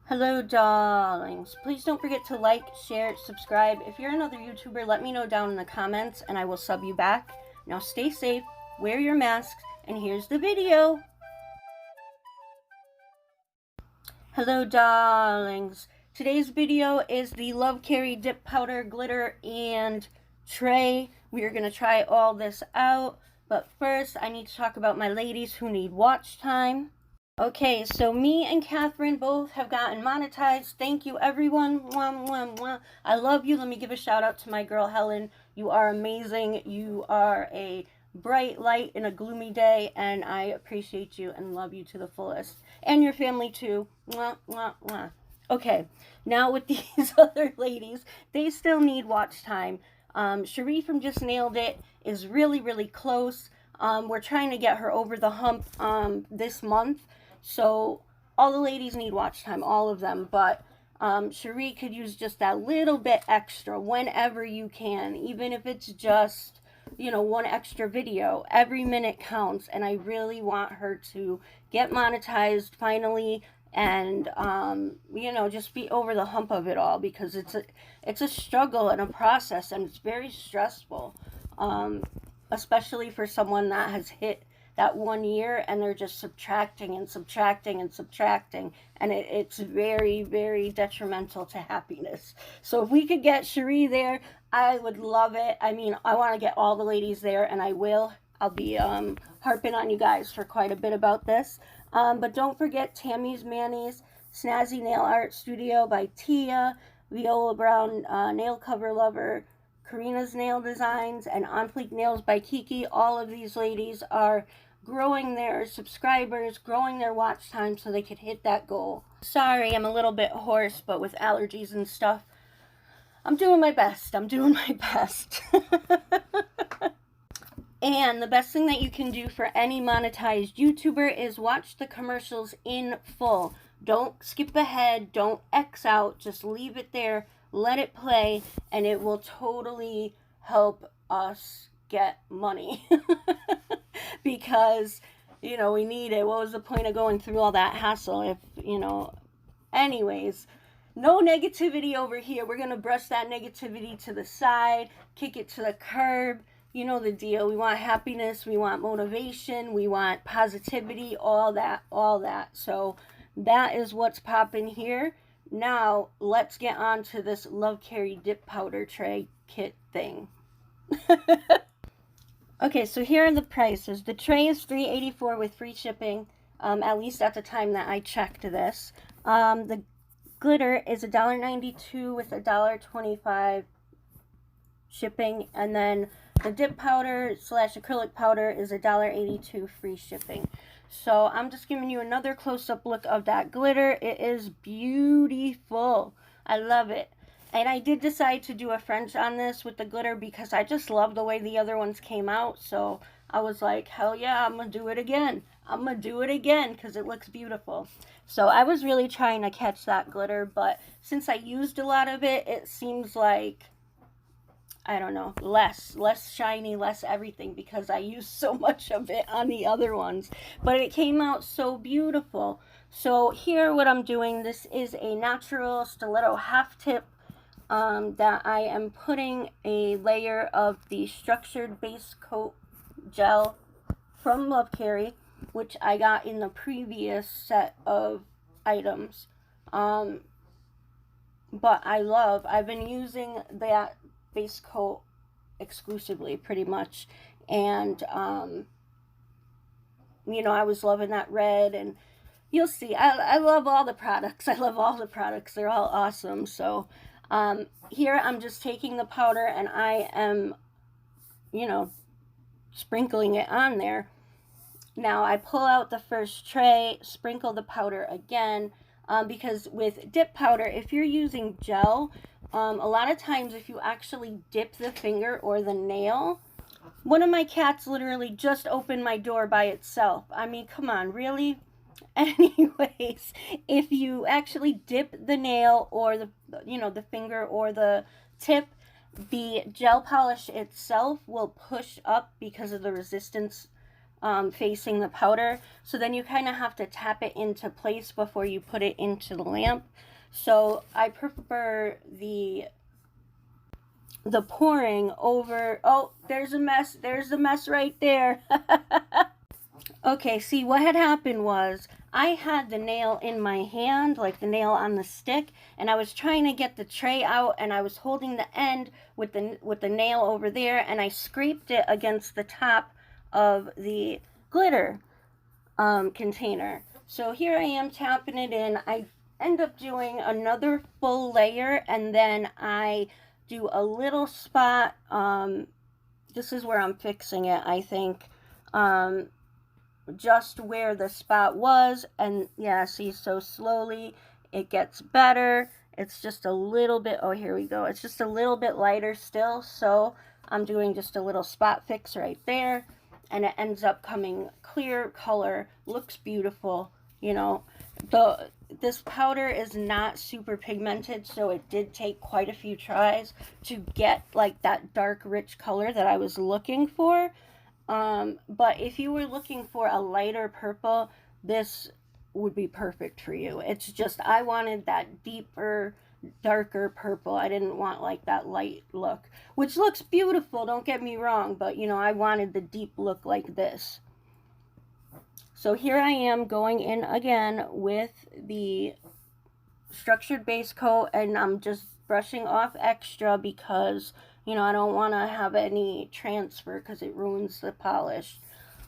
Hello, darlings. Please don't forget to like, share, subscribe. If you're another YouTuber, let me know down in the comments and I will sub you back. Now stay safe, wear your masks, and here's the video. Hello, darlings. Today's video is the Lovcarrie dip powder, glitter, and tray. We are going to try all this out. But first, I need to talk about my ladies who need watch time. Okay, so me and Catherine both have gotten monetized. Thank you, everyone. Mwah, mwah, mwah. I love you. Let me give a shout out to my girl, Helen. You are amazing. You are a bright light in a gloomy day, and I appreciate you and love you to the fullest. And your family, too. Mwah, mwah, mwah. Okay, now with these other ladies, they still need watch time. Cherie from Just Nailed It is really, really close. We're trying to get her over the hump this month. So all the ladies need watch time, all of them. But Cherie could use just that little bit extra whenever you can. Even if it's just, one extra video. Every minute counts. And I really want her to get monetized finally. And, just be over the hump of it all. Because it's a struggle and a process. And it's very stressful. Especially for someone that has hit that 1 year and they're just subtracting and subtracting and subtracting, and it's very, very detrimental to happiness. So if we could get Cherie there, I would love it. I mean, I want to get all the ladies there, and I will. I'll be harping on you guys for quite a bit about this. But don't forget Tammy's Manny's Snazzy Nail Art Studio by Tia, Viola Brown Nail Cover Lover, Karina's Nail Designs, and On Fleek Nails by Kiki. All of these ladies are growing their subscribers, growing their watch time so they could hit that goal. Sorry, I'm a little bit hoarse, but with allergies and stuff, I'm doing my best. I'm doing my best. And the best thing that you can do for any monetized YouTuber is watch the commercials in full. Don't skip ahead, don't X out, just leave it there, let it play, and it will totally help us get money. Because, we need it. What was the point of going through all that hassle if, anyways. No negativity over here. We're going to brush that negativity to the side, kick it to the curb. You know the deal. We want happiness, we want motivation, we want positivity, all that. So that is what's popping here. Now, let's get on to this Lovcarrie dip powder tray kit thing. Okay, so here are the prices. The tray is $3.84 with free shipping, at least at the time that I checked this. The glitter is $1.92 with $1.25 shipping, and then the dip powder / acrylic powder is $1.82 free shipping. So I'm just giving you another close-up look of that glitter. It is beautiful. I love it. And I did decide to do a French on this with the glitter because I just love the way the other ones came out. So I was like, hell yeah, I'm going to do it again. I'm going to do it again because it looks beautiful. So I was really trying to catch that glitter, but since I used a lot of it, it seems like, I don't know, less shiny, less everything, because I used so much of it on the other ones. But it came out so beautiful. So here what I'm doing, this is a natural stiletto half tip that I am putting a layer of the structured base coat gel from Lovcarrie, which I got in the previous set of items. But I've been using that base coat exclusively pretty much, and I was loving that red, and you'll see, I love all the products. I love all the products. They're all awesome. So here I'm just taking the powder and I am sprinkling it on there. Now I pull out the first tray, sprinkle the powder again, because with dip powder, if you're using gel, a lot of times if you actually dip the finger or the nail, one of my cats literally just opened my door by itself. I mean, come on, really? Anyways, if you actually dip the nail or the finger or the tip, the gel polish itself will push up because of the resistance facing the powder. So then you kind of have to tap it into place before you put it into the lamp. So I prefer the pouring over. Oh, there's a mess. There's the mess right there. Okay, see, what had happened was I had the nail in my hand, like the nail on the stick, and I was trying to get the tray out, and I was holding the end with the nail over there, and I scraped it against the top of the glitter container. So here I am tapping it in. I end up doing another full layer, and then I do a little spot. This is where I'm fixing it, I think. Just where the spot was, and yeah, see, so slowly it gets better. It's just a little bit, oh, here we go, it's just a little bit lighter still, so I'm doing just a little spot fix right there, and it ends up coming clear color, looks beautiful. You know, this powder is not super pigmented, so it did take quite a few tries to get like that dark rich color that I was looking for. But if you were looking for a lighter purple, this would be perfect for you. It's just, I wanted that deeper, darker purple. I didn't want like that light look, which looks beautiful, don't get me wrong, but you know, I wanted the deep look like this. So here I am going in again with the structured base coat, and I'm just brushing off extra because, you know, I don't want to have any transfer because it ruins the polish.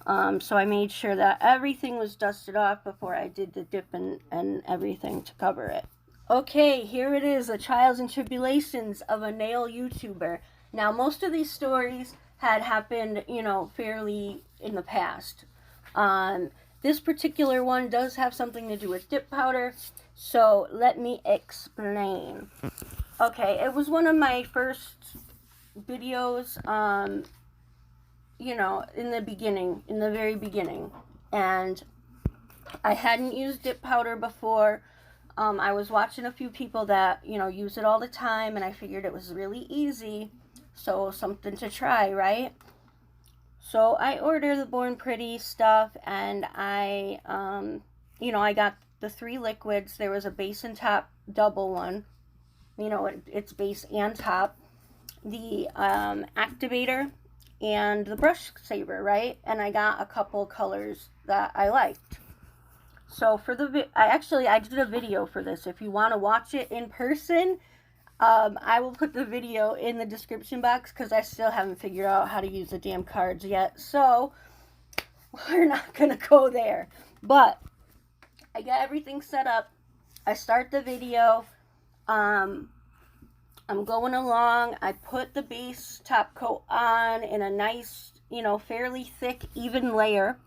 So I made sure that everything was dusted off before I did the dip and everything to cover it. Okay, here it is, the trials and tribulations of a nail YouTuber. Now, most of these stories had happened, you know, fairly in the past. This particular one does have something to do with dip powder, so let me explain. Okay, it was one of my first videos, you know, in the very beginning, and I hadn't used dip powder before. I was watching a few people that, you know, use it all the time, and I figured it was really easy, so something to try, right? So I ordered the Born Pretty stuff, and I, you know, I got the 3 liquids. There was a base and top double one, you know, it's base and top, the activator, and the brush saver, right? And I got a couple colors that I liked. So for the I did a video for this. If you want to watch it in person, I will put the video in the description box because I still haven't figured out how to use the damn cards yet. So we're not gonna go there. But I got everything set up. I start the video. I'm going along. I put the base top coat on in a nice, you know, fairly thick, even layer.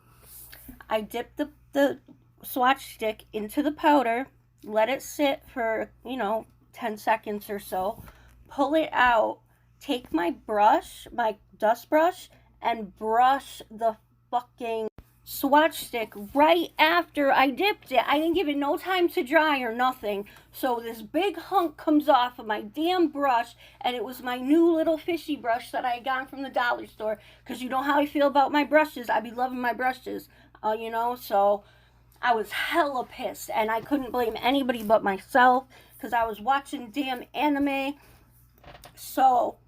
I dip the swatch stick into the powder, let it sit for, you know, 10 seconds or so, pull it out, take my brush, my dust brush, and brush the fucking swatch stick right after I dipped it. I didn't give it no time to dry or nothing. So this big hunk comes off of my damn brush, and it was my new little fishy brush that I got from the dollar store, because you know how I feel about my brushes. I be loving my brushes, you know, so I was hella pissed, and I couldn't blame anybody but myself, because I was watching damn anime. So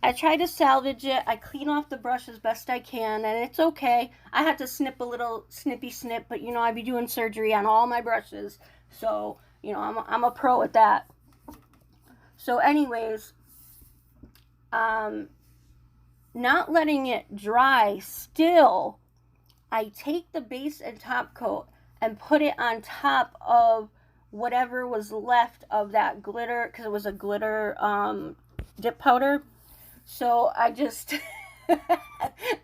I try to salvage it. I clean off the brush as best I can, and it's okay. I had to snip a little snippy snip, but you know, I be doing surgery on all my brushes, so you know, I'm a pro at that. So anyways, not letting it dry still, I take the base and top coat and put it on top of whatever was left of that glitter, because it was a glitter dip powder. So I just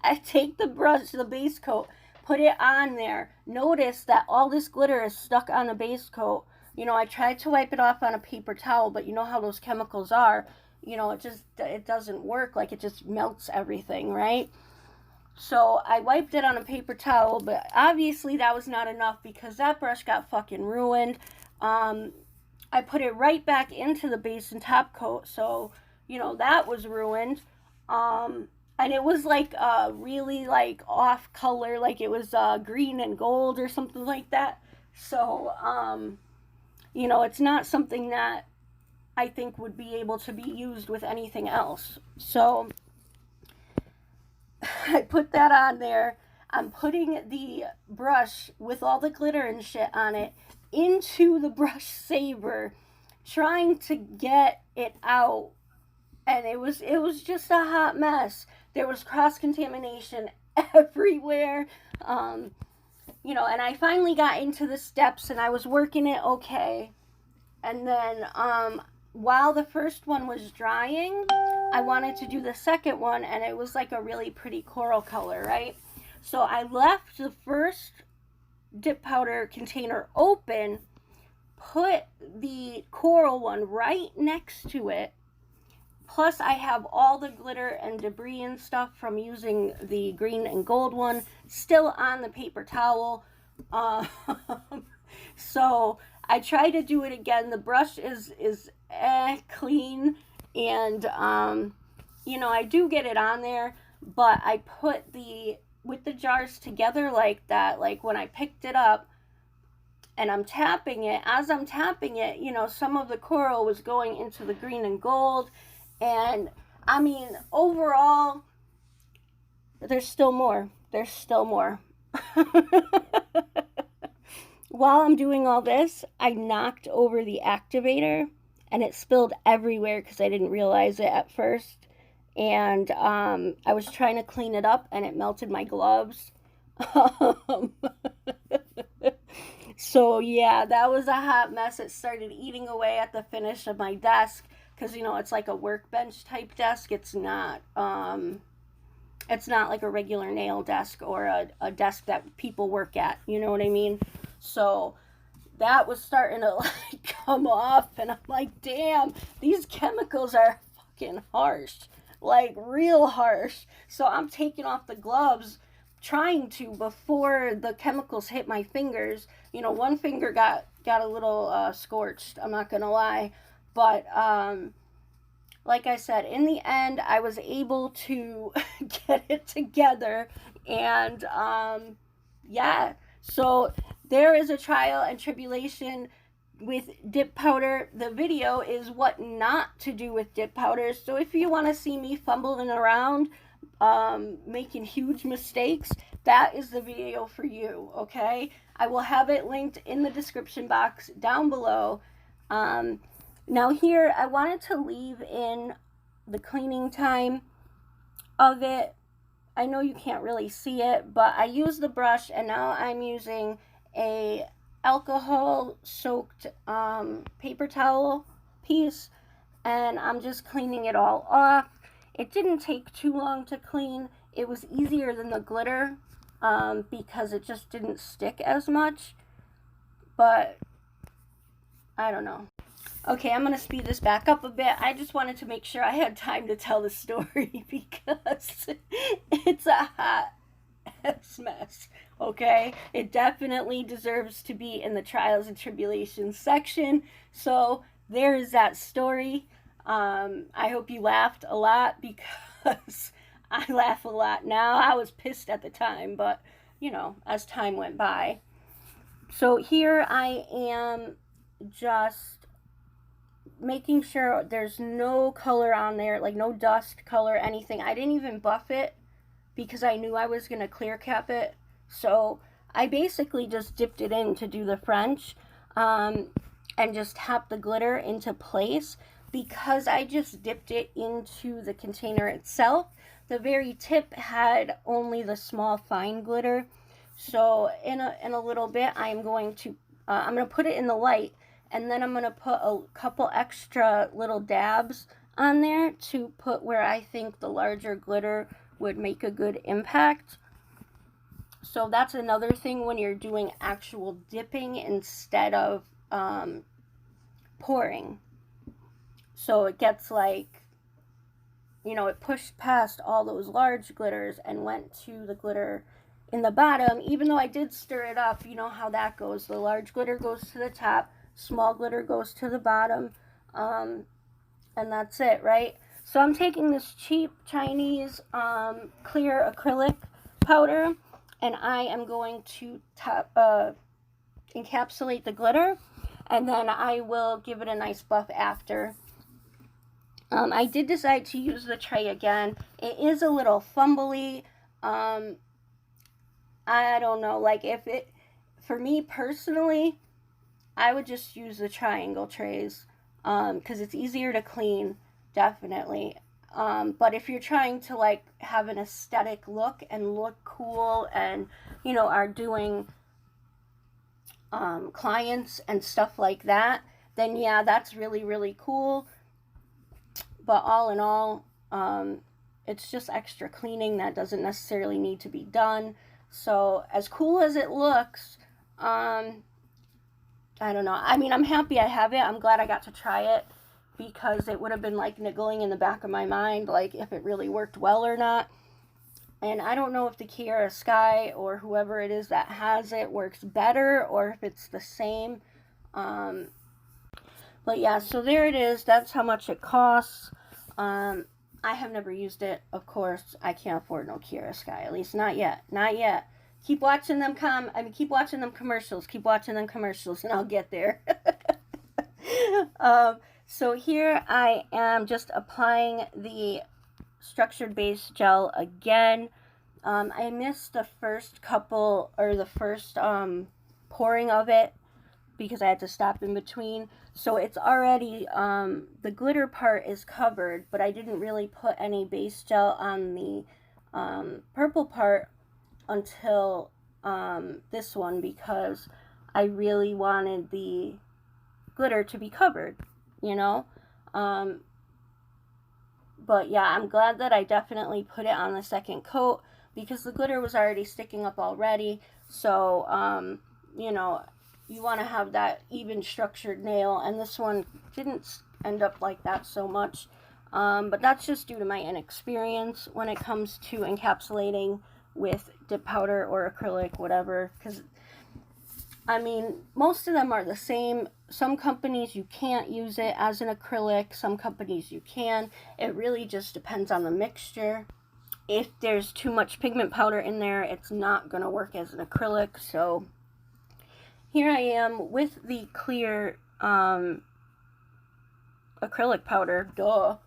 I take the brush, the base coat, put it on there. Notice that all this glitter is stuck on the base coat. You know, I tried to wipe it off on a paper towel, but you know how those chemicals are. You know, it doesn't work. Like, it just melts everything, right? So I wiped it on a paper towel, but obviously that was not enough because that brush got fucking ruined. I put it right back into the base and top coat, so, you know, that was ruined. And it was like really like off color, like it was green and gold or something like that. So you know, it's not something that I think would be able to be used with anything else. So I put that on there. I'm putting the brush with all the glitter and shit on it into the brush saver, trying to get it out, and it was just a hot mess. There was cross contamination everywhere. You know, and I finally got into the steps and I was working it okay. And then while the first one was drying, I wanted to do the second one, and it was like a really pretty coral color, right? So I left the first dip powder container open, put the coral one right next to it. Plus, I have all the glitter and debris and stuff from using the green and gold one still on the paper towel. So I try to do it again. The brush is clean, and you know, I do get it on there, but I put with the jars together like that, like when I picked it up and I'm tapping it, as I'm tapping it, you know, some of the coral was going into the green and gold. And I mean, overall, there's still more. There's still more. While I'm doing all this, I knocked over the activator and it spilled everywhere because I didn't realize it at first. And I was trying to clean it up and it melted my gloves. So yeah, that was a hot mess. It started eating away at the finish of my desk because, you know, it's like a workbench type desk. It's not like a regular nail desk or a desk that people work at. You know what I mean? So that was starting to like come off, and I'm like, damn, these chemicals are fucking harsh, like real harsh. So I'm taking off the gloves, trying to, before the chemicals hit my fingers. You know, one finger got a little scorched, I'm not gonna lie, but like I said, in the end, I was able to get it together, and yeah, so there is a trial and tribulation with dip powder. The video is what not to do with dip powders. So if you want to see me fumbling around, making huge mistakes, that is the video for you, okay? I will have it linked in the description box down below. Now here, I wanted to leave in the cleaning time of it. I know you can't really see it, but I used the brush, and now I'm using a alcohol soaked paper towel piece, and I'm just cleaning it all off. It didn't take too long to clean. It was easier than the glitter because it just didn't stick as much, but I don't know. Okay, I'm going to speed this back up a bit. I just wanted to make sure I had time to tell the story because it's a hot mess, okay? It definitely deserves to be in the Trials and Tribulations section. So there is that story. I hope you laughed a lot because I laugh a lot now. I was pissed at the time, but, you know, as time went by. So here I am just making sure there's no color on there, like no dust, color, anything. I didn't even buff it because I knew I was going to clear cap it. So I basically just dipped it in to do the French and just tapped the glitter into place. Because I just dipped it into the container itself, the very tip had only the small fine glitter. So in a little bit, I'm going to put it in the light, and then I'm going to put a couple extra little dabs on there to put where I think the larger glitter would make a good impact. So that's another thing when you're doing actual dipping instead of pouring. So it gets like, you know, it pushed past all those large glitters and went to the glitter in the bottom. Even though I did stir it up, you know how that goes. The large glitter goes to the top, small glitter goes to the bottom, and that's it, right? So I'm taking this cheap Chinese clear acrylic powder, and I am going to encapsulate the glitter, and then I will give it a nice buff after. I did decide to use the tray again. It is a little fumbly. I don't know, like for me personally, I would just use the triangle trays because it's easier to clean, definitely. But if you're trying to like have an aesthetic look and look cool and, you know, are doing clients and stuff like that, then yeah, that's really, really cool. But all in all, it's just extra cleaning that doesn't necessarily need to be done. So as cool as it looks, I don't know. I mean, I'm happy I have it. I'm glad I got to try it, because it would have been like niggling in the back of my mind, like if it really worked well or not. And I don't know if the Kiara Sky or whoever it is that has it works better or if it's the same. But yeah, so there it is. That's how much it costs. I have never used it, of course. I can't afford no Kiara Sky, at least not yet. Not yet. Keep watching them keep watching them commercials. Keep watching them commercials, and I'll get there. So here I am just applying the structured base gel again. I missed the first couple, or the first pouring of it, because I had to stop in between. So it's already, the glitter part is covered, but I didn't really put any base gel on the purple part until this one, because I really wanted the glitter to be covered, you know. But yeah, I'm glad that I definitely put it on the second coat, because the glitter was already sticking up already. So, you know, you want to have that even structured nail, and this one didn't end up like that so much. But that's just due to my inexperience when it comes to encapsulating with dip powder or acrylic, whatever, because I mean, most of them are the same. Some companies you can't use it as an acrylic, some companies you can. It really just depends on the mixture. If there's too much pigment powder in there, it's not going to work as an acrylic. So here I am with the clear acrylic powder, duh.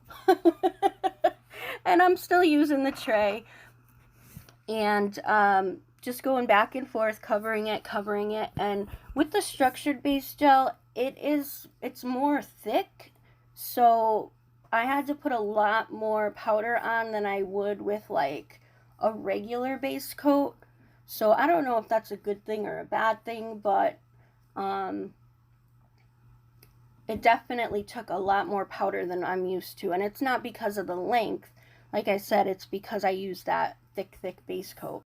And I'm still using the tray, and just going back and forth, covering it, and with the structured base gel, it's more thick, so I had to put a lot more powder on than I would with like a regular base coat. So I don't know if that's a good thing or a bad thing, but it definitely took a lot more powder than I'm used to, and it's not because of the length. Like I said, it's because I used that thick base coat.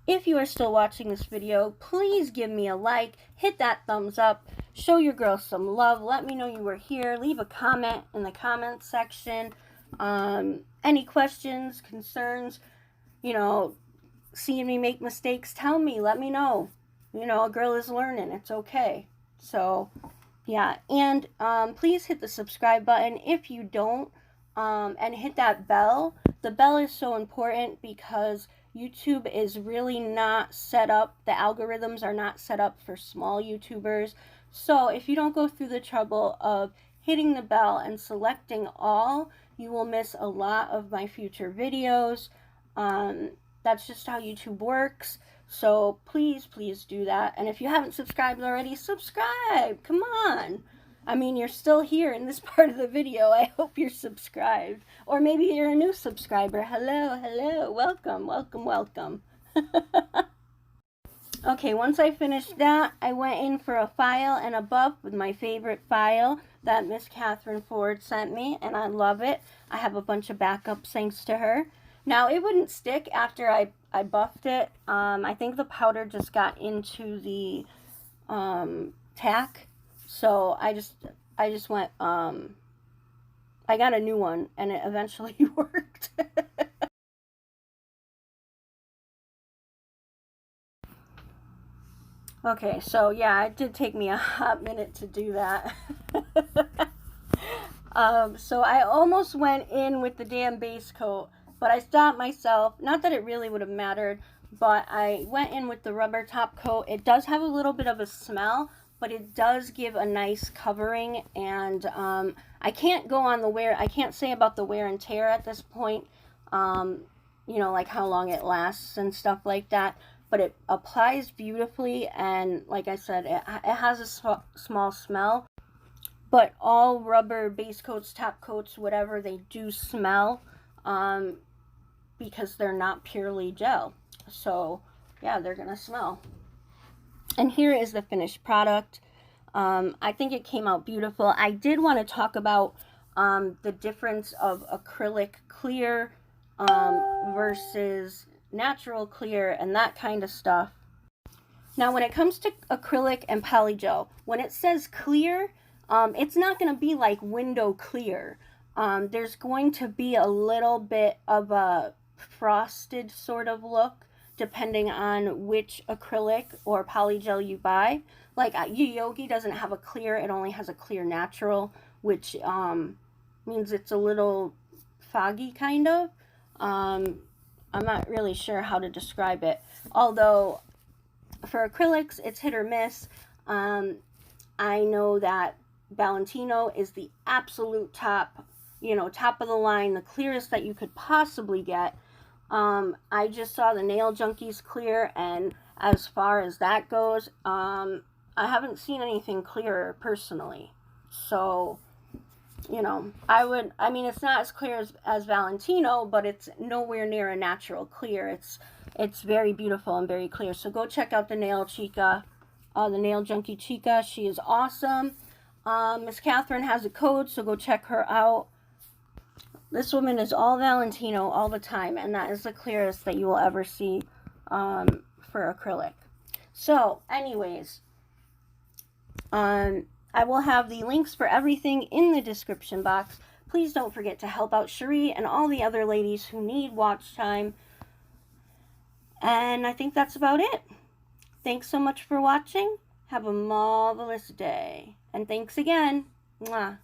If you are still watching this video, please give me a like, hit that thumbs up, show your girl some love, let me know you were here, leave a comment in the comments section. Any questions, concerns, you know, seeing me make mistakes, tell me, let me know. You know, a girl is learning, it's okay. So, yeah, and please hit the subscribe button if you don't, and hit that bell. The bell is so important because YouTube is really not set up, the algorithms are not set up for small YouTubers. So if you don't go through the trouble of hitting the bell and selecting all, you will miss a lot of my future videos. That's just how YouTube works. So please do that. And if you haven't subscribed already, subscribe. Come on. I mean, you're still here in this part of the video. I hope you're subscribed. Or maybe you're a new subscriber. Hello. Welcome. Okay, once I finished that, I went in for a file and a buff with my favorite file that Miss Catherine Ford sent me, and I love it. I have a bunch of backups thanks to her. Now, it wouldn't stick after I buffed it. I think the powder just got into the tack. So I just went, I got a new one, and it eventually worked. Okay, so yeah, it did take me a hot minute to do that. So I almost went in with the damn base coat, but I stopped myself. Not that it really would have mattered, but I went in with the rubber top coat. It does have a little bit of a smell, but it does give a nice covering, and I can't go on the wear. I can't say about the wear and tear at this point, you know, like how long it lasts and stuff like that, but it applies beautifully, and like I said, it has a small smell, but all rubber base coats, top coats, whatever, they do smell, because they're not purely gel. So yeah, they're gonna smell. And here is the finished product. I think it came out beautiful. I did want to talk about the difference of acrylic clear versus natural clear and that kind of stuff. Now, when it comes to acrylic and polygel, when it says clear, it's not going to be like window clear. There's going to be a little bit of a frosted sort of look depending on which acrylic or polygel you buy. Like Yogi doesn't have a clear, it only has a clear natural, which means it's a little foggy kind of. I'm not really sure how to describe it. Although for acrylics, it's hit or miss. I know that Valentino is the absolute top, you know, top of the line, the clearest that you could possibly get. I just saw the Nail Junkies clear, and as far as that goes, I haven't seen anything clearer personally. So, you know, I mean, it's not as clear as Valentino, but it's nowhere near a natural clear. It's very beautiful and very clear. So go check out the Nail Chica, the Nail Junkie Chica. She is awesome. Miss Catherine has a code, so go check her out. This woman is all Valentino all the time, and that is the clearest that you will ever see for acrylic. So, anyways, I will have the links for everything in the description box. Please don't forget to help out Cherie and all the other ladies who need watch time. And I think that's about it. Thanks so much for watching. Have a marvelous day. And thanks again. Mwah.